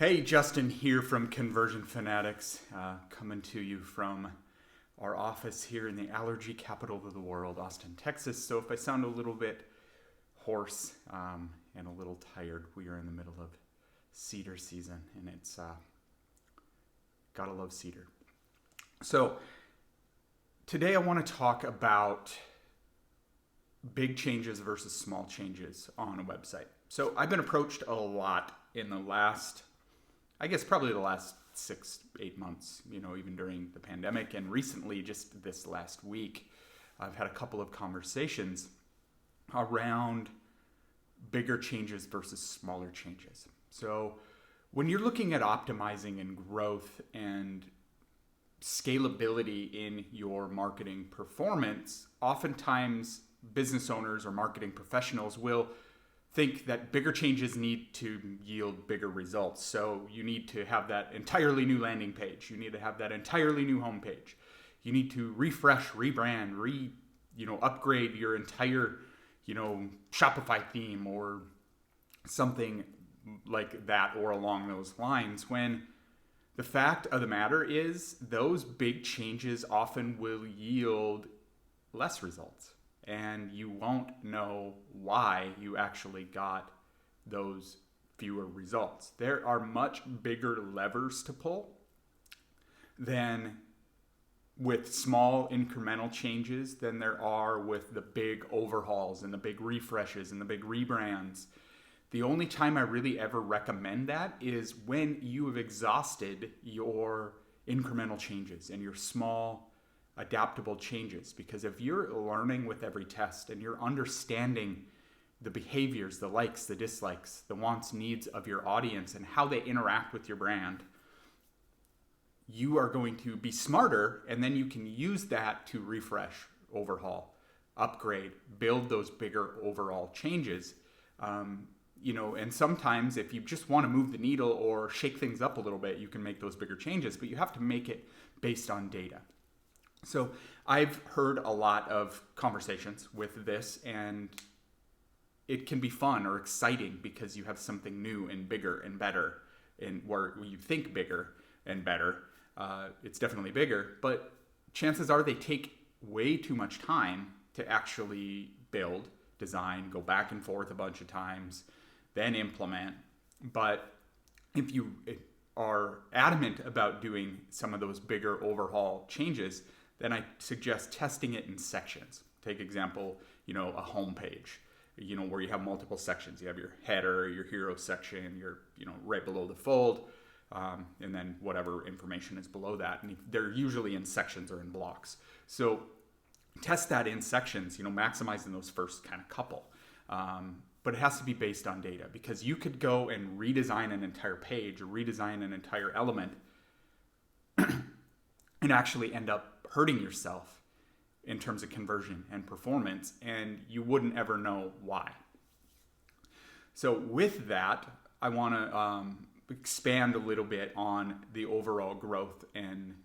Hey, Justin here from Conversion Fanatics, coming to you from our office here in the allergy capital of the world, Austin, Texas. So if I sound a little bit hoarse and a little tired, we are in the middle of cedar season, and it's gotta love cedar. So today I want to talk about big changes versus small changes on a website. So I've been approached a lot in the last, I guess probably the last 6-8 months, even during the pandemic, and recently just this last week, I've had a couple of conversations around bigger changes versus smaller changes. So when you're looking at optimizing and growth and scalability in your marketing performance, oftentimes business owners or marketing professionals will think that bigger changes need to yield bigger results. So you need to have that entirely new landing page. You need to have that entirely new homepage. You need to refresh, rebrand, upgrade your entire, Shopify theme or something like that or along those lines, when the fact of the matter is those big changes often will yield less results. And you won't know why you actually got those fewer results. There are much bigger levers to pull than with small incremental changes than there are with the big overhauls and the big refreshes and the big rebrands. The only time I really ever recommend that is when you have exhausted your incremental changes and your small adaptable changes, because if you're learning with every test and you're understanding the behaviors, the likes, the dislikes, the wants, needs of your audience and how they interact with your brand, you are going to be smarter, and then you can use that to refresh, overhaul, upgrade, build those bigger overall changes. And sometimes if you just want to move the needle or shake things up a little bit, you can make those bigger changes, but you have to make it based on data. So I've heard a lot of conversations with this, and it can be fun or exciting because you have something new and bigger and better, and where you think bigger and better. It's definitely bigger, but chances are they take way too much time to actually build, design, go back and forth a bunch of times, then implement. But if you are adamant about doing some of those bigger overhaul changes, then I suggest testing it in sections. Take example, a home page, where you have multiple sections. You have your header, your hero section, your, right below the fold, and then whatever information is below that. And they're usually in sections or in blocks. So test that in sections, maximizing those first kind of couple. But it has to be based on data, because you could go and redesign an entire page or redesign an entire element and actually end up hurting yourself in terms of conversion and performance, and you wouldn't ever know why. So with that, I want to expand a little bit on the overall growth and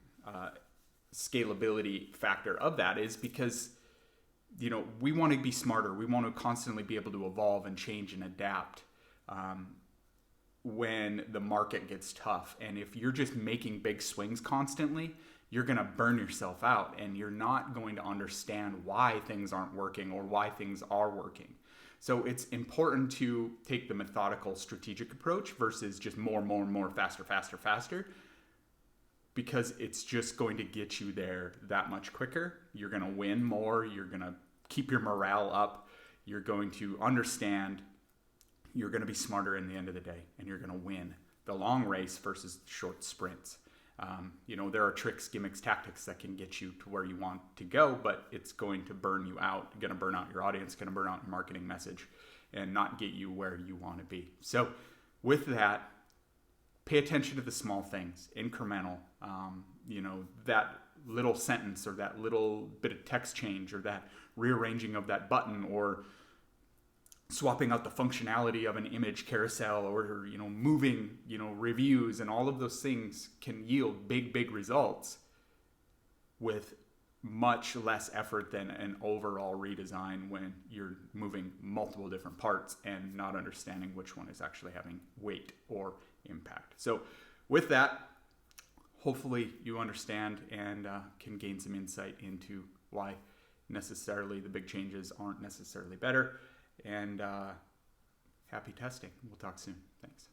scalability factor of that, is because we want to be smarter. We want to constantly be able to evolve and change and adapt when the market gets tough. And if you're just making big swings constantly, you're going to burn yourself out, and you're not going to understand why things aren't working or why things are working. So it's important to take the methodical, strategic approach versus just more, faster, because it's just going to get you there that much quicker. You're going to win more. You're going to keep your morale up. You're going to understand. You're going to be smarter in the end of the day, and you're going to win the long race versus short sprints. There are tricks, gimmicks, tactics that can get you to where you want to go, but it's going to burn you out, going to burn out your audience, going to burn out your marketing message, and not get you where you want to be. So with that, pay attention to the small things, incremental, that little sentence or that little bit of text change or that rearranging of that button or swapping out the functionality of an image carousel or, moving, reviews, and all of those things can yield big results with much less effort than an overall redesign when you're moving multiple different parts and not understanding which one is actually having weight or impact. So with that, hopefully you understand and can gain some insight into why necessarily the big changes aren't necessarily better. And happy testing. We'll talk soon. Thanks.